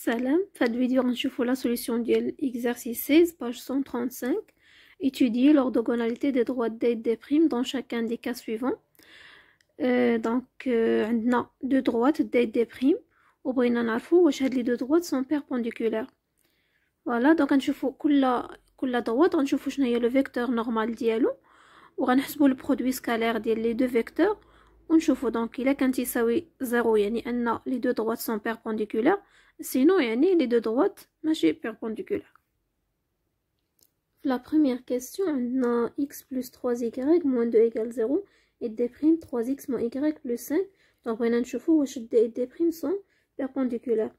Salam, في هاد الفيديو غنشوفو la solution ديال exercice 16 page 135. Étudier l'orthogonalité des droites d et d' dans chacun des cas suivants. عندنا deux droites d et d' وبغينا نعرفو واش هاد les deux droites sont perpendiculaires. Voilà, donc غنشوفو كل droite غنشوفو شنو هي le vecteur normal ديالو وغنحسبو le produit scalaire ديال les deux vecteurs ونشوفو donc إلا كان تيساوي 0 يعني أن les deux droites sont perpendiculaires. Sinon, les deux droites ماشي perpendiculaires. La première question, on a x plus 3y moins 2 égale 0 et d' 3x moins y plus 5. Donc, on va voir si d et d' sont perpendiculaires.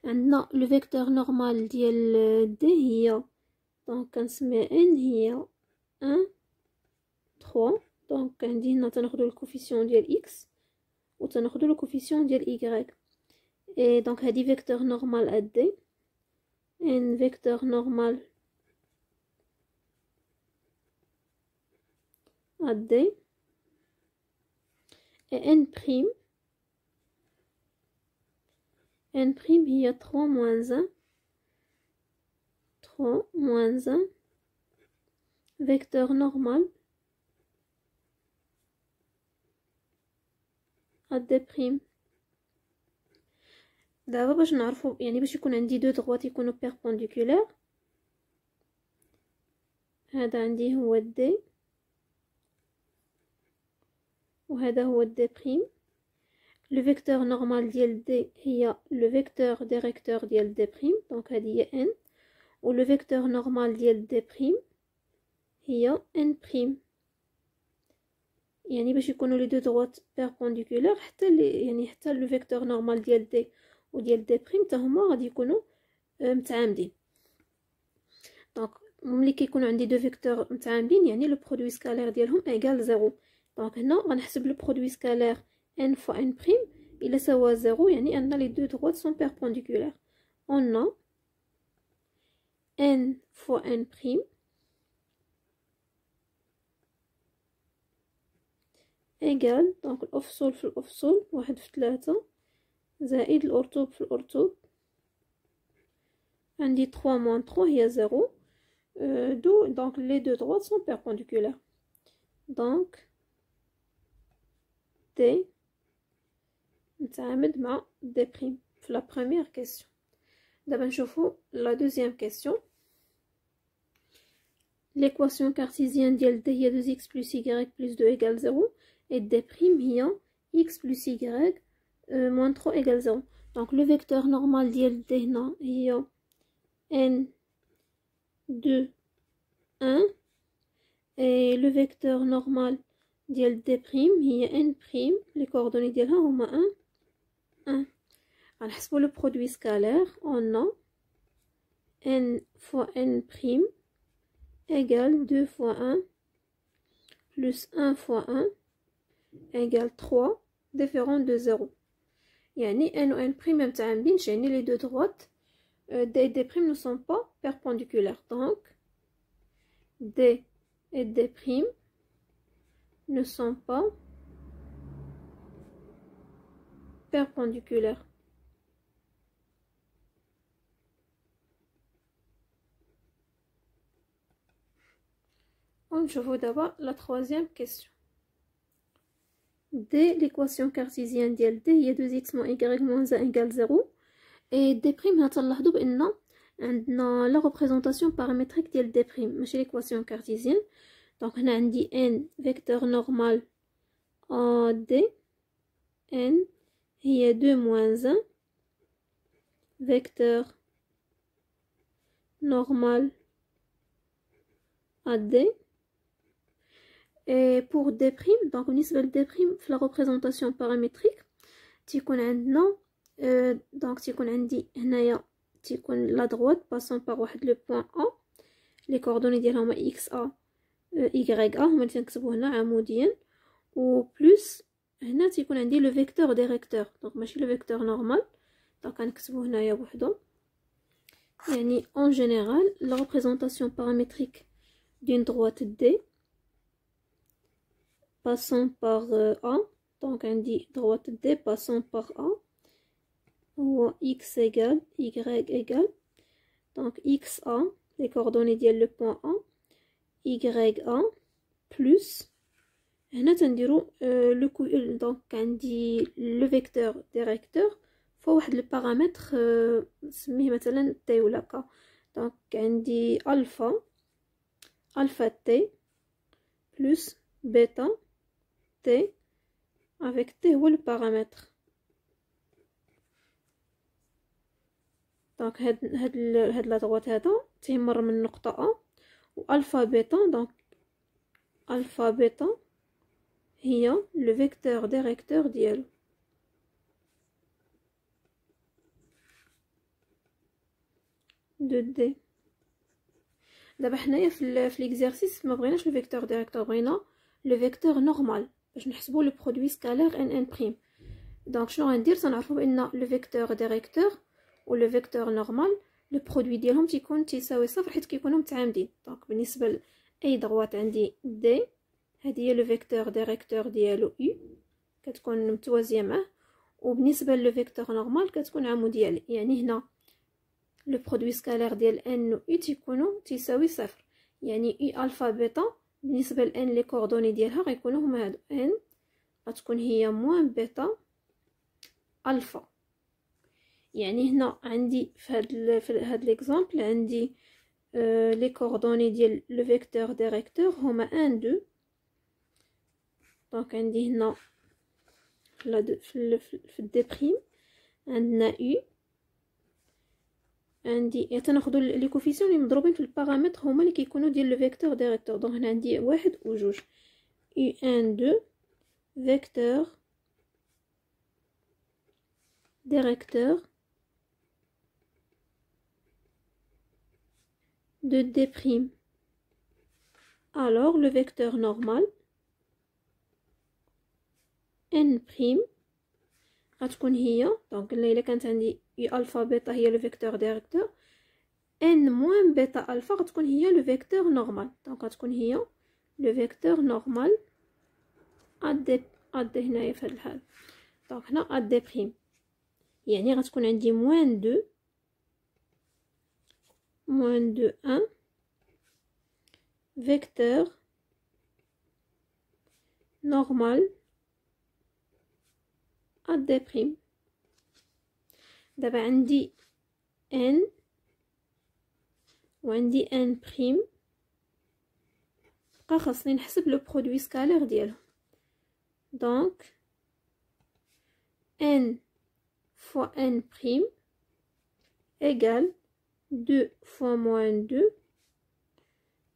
On a le vecteur normal ديال d هي donc كنسميه n هي 1 3. Donc عندنا تناخدو le coefficient ديال x و تناخدو le coefficient ديال y. Et donc, هادي vecteur normal à d, un vecteur normal à d, et n prime il y a 3 moins 1, 3 moins 1, vecteur normal à d prime. دابا باش نعرفو يعني باش يكون عندي دو دغوات يكونوا بيربونديكولير هذا عندي هو دي وهذا هو دي بريم. لو فيكتور نورمال ديال دي هي لو فيكتور ديريكتور ديال دي بريم دونك هذه هي ان و لو فيكتور نورمال ديال دي بريم هي ان بريم. يعني باش يكونوا لي دو دغوات بيربونديكولير حتى يعني حتى لو فيكتور نورمال ديال دي وديال دي بريم حتى هما غادي يكونوا متعامدين. دونك ملي كيكونوا عندي دو فيكتور متعامدين يعني لو برودوي سكالير ديالهم ايغال 0. دونك هنا غنحسب لو برودوي سكالير n fois n prime الا ساوى 0 يعني ان لي دو droites sont perpendiculaires. On a n fois n prime égal donc الأفصول في الأفصول 1 في 3 زائد الأرتوب في الأرتوب عندي 3 moins 3 هي 0. Donc les deux droites sont perpendiculaires. Donc D نتعامد مع D prime في la première question. دابا نشوفو la deuxième question. L'équation cartésienne ديال D هي 2x plus y plus 2 égale 0 et D prime هي x plus y moins 3 égale 0. Donc le vecteur normal ديال D هنا هي n 2 1 et le vecteur normal ديال D prime هي n prime. les coordonnées ديالها هما 1 1. غنحسبوا le produit scalaire. On a n fois n prime égale 2 fois 1 plus 1 fois 1 égale 3 différent de 0. يعني n ou n prime متعامدينش يعني les deux droites d et d prime ne sont pas perpendiculaires. Donc d et d prime ne sont pas perpendiculaires. On joue d'abord la troisième question. D, l'équation cartésienne ديال D هي 2x moins y moins 1 égale 0 et D prime هتلاحظوا بأن عندنا la représentation paramétrique ديال D prime ماشي l'équation cartésienne. donc هنا عندي n vecteur normal à D n هي 2 moins 1 vecteur normal à D. Et pour D prime donc بالنسبة ل D prime في la représentation paramétrique تيكون عندنا donc تيكون عندي هنايا تيكون la droite passant par واحد le point A les coordonnées ديالها هما x a y a هما اللي تنكتبو هنا عموديا و بلس هنا تيكون عندي le vecteur directeur donc ماشي le vecteur normal donc غنكتبو هنايا بوحدو. يعني en général la représentation paramétrique d'une droite D passant par A donc عندي droite D passant par A هو x égale y égale donc xa les coordonnées ديال le point A ya plus هنا تنديرو donc عندي le vecteur directeur فهو واحد البارامتر نسميه مثلا t ولا k donc عندي alpha t plus bêta t avec t هو البارامتر دونك هاد لا droite هذا تيمر من نقطة A و alpha bêta donc alpha bêta هي le vecteur directeur ديالو دو دي. دابا حنايا في ليكزارسيس ما بغيناش لو فيكتور ديريكتور بغينا لو فيكتور نورمال باش نحسبوا لو برودوي سكالير ان بريم دونك شنو غندير تنعرفوا بان لو فيكتور ديريكتور و لو فيكتور نورمال لو برودوي ديالهم تيكون تيساوي صفر حيت كيكونوا متعامدين دونك بالنسبه لاي دغوات عندي دي هذه هي لو فيكتور ديريكتور ديالو يو كتكون متوازيه معاه وبالنسبه لو فيكتور نورمال كتكون عموديه يعني هنا لو برودوي سكالير ديال ان و يو تيكونوا تيساوي صفر يعني يو الفا بيتا بالنسبه لان لي كوردوني ديالها غيكونوا هما هادو ان غتكون هي موان بيتا الفا يعني هنا عندي في هاد ليكزامبل عندي لي كوردوني ديال لو فيكتور ديريكتور هما 1 2 دونك عندي هنا في الدي بريم عندنا يو عندي تناخدو لي كوفيسيون اللي مضروبين في البارامتر هما اللي كيكونوا ديال لو فيكتور ديريكتور دونك هنا عندي واحد و جوج يو 1 2 فيكتور directeur de D'. Alors le vecteur normal n' غتكون هي دونك الا كانت عندي يو الفا بيتا هي لو فيكتور ديريكتور n موان بيتا الفا غتكون هي لو فيكتور نورمال دونك غتكون هي لو فيكتور نورمال اد هنايا في هاد الحال دونك هنا اد بريم يعني غتكون عندي موان 2 1 vecteur normal à D'. دابا عندي n وعندي n prime بقى خاصني نحسب لو برودوي سكالير ديالهم دونك n fois n prime égale 2 fois moins 2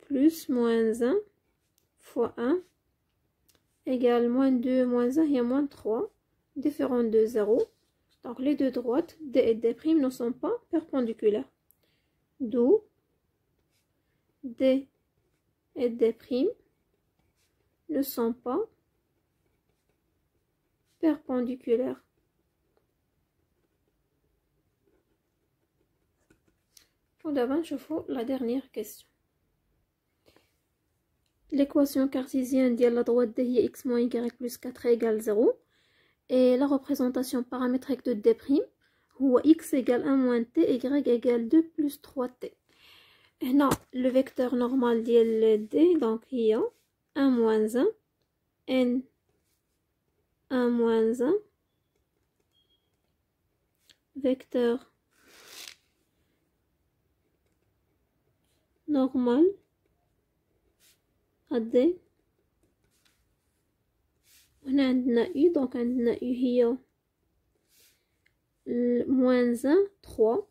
plus moins 1 fois 1 égale moins 2 moins 1 et moins 3 différent de 0 donc les deux droites D et D' ne sont pas perpendiculaires d'où D et D' ne sont pas perpendiculaires. ودابا نشوفو la dernière question. L'équation cartésienne ديال la droite D هي x moins y plus 4 égale 0 et la représentation paramétrique de D' هو x égale 1 moins t y égale 2 plus 3t. هنا le vecteur normal ديال D donc هي 1 moins 1 n 1 moins 1 vecteur normal à D وهنا عندنا U donc عندنا U هي moins 1 3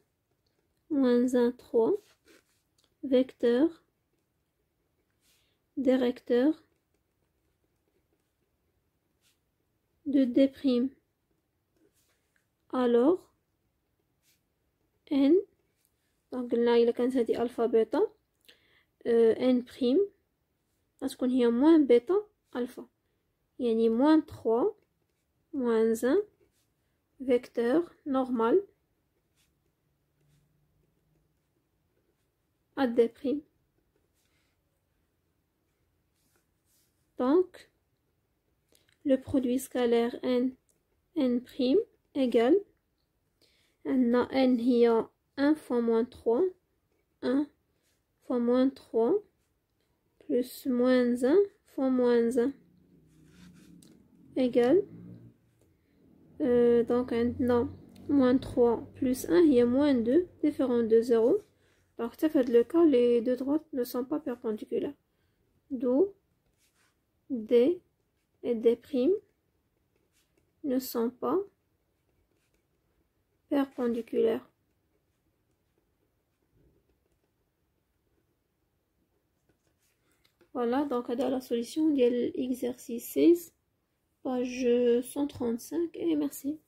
moins 1 3 vecteur directeur de D'. Alors n donc قلنا إلا كانت هذه ألفا بيتا n prime غتكون هي موان بيتا ألفا يعني moins 3 moins 1 vecteur normal à D'. Donc le produit scalaire n' égale عندنا n هي 1 fois moins 3 1 fois moins 3 plus moins 1 fois moins 1 égale donc عندنا moins 3 plus 1 هي moins 2 différent de 0. Donc ça fait le cas, les deux droites ne sont pas perpendiculaires, d'où D et D' ne sont pas perpendiculaires. Voilà, donc c'est la solution de l'exercice 16, page 135, et merci.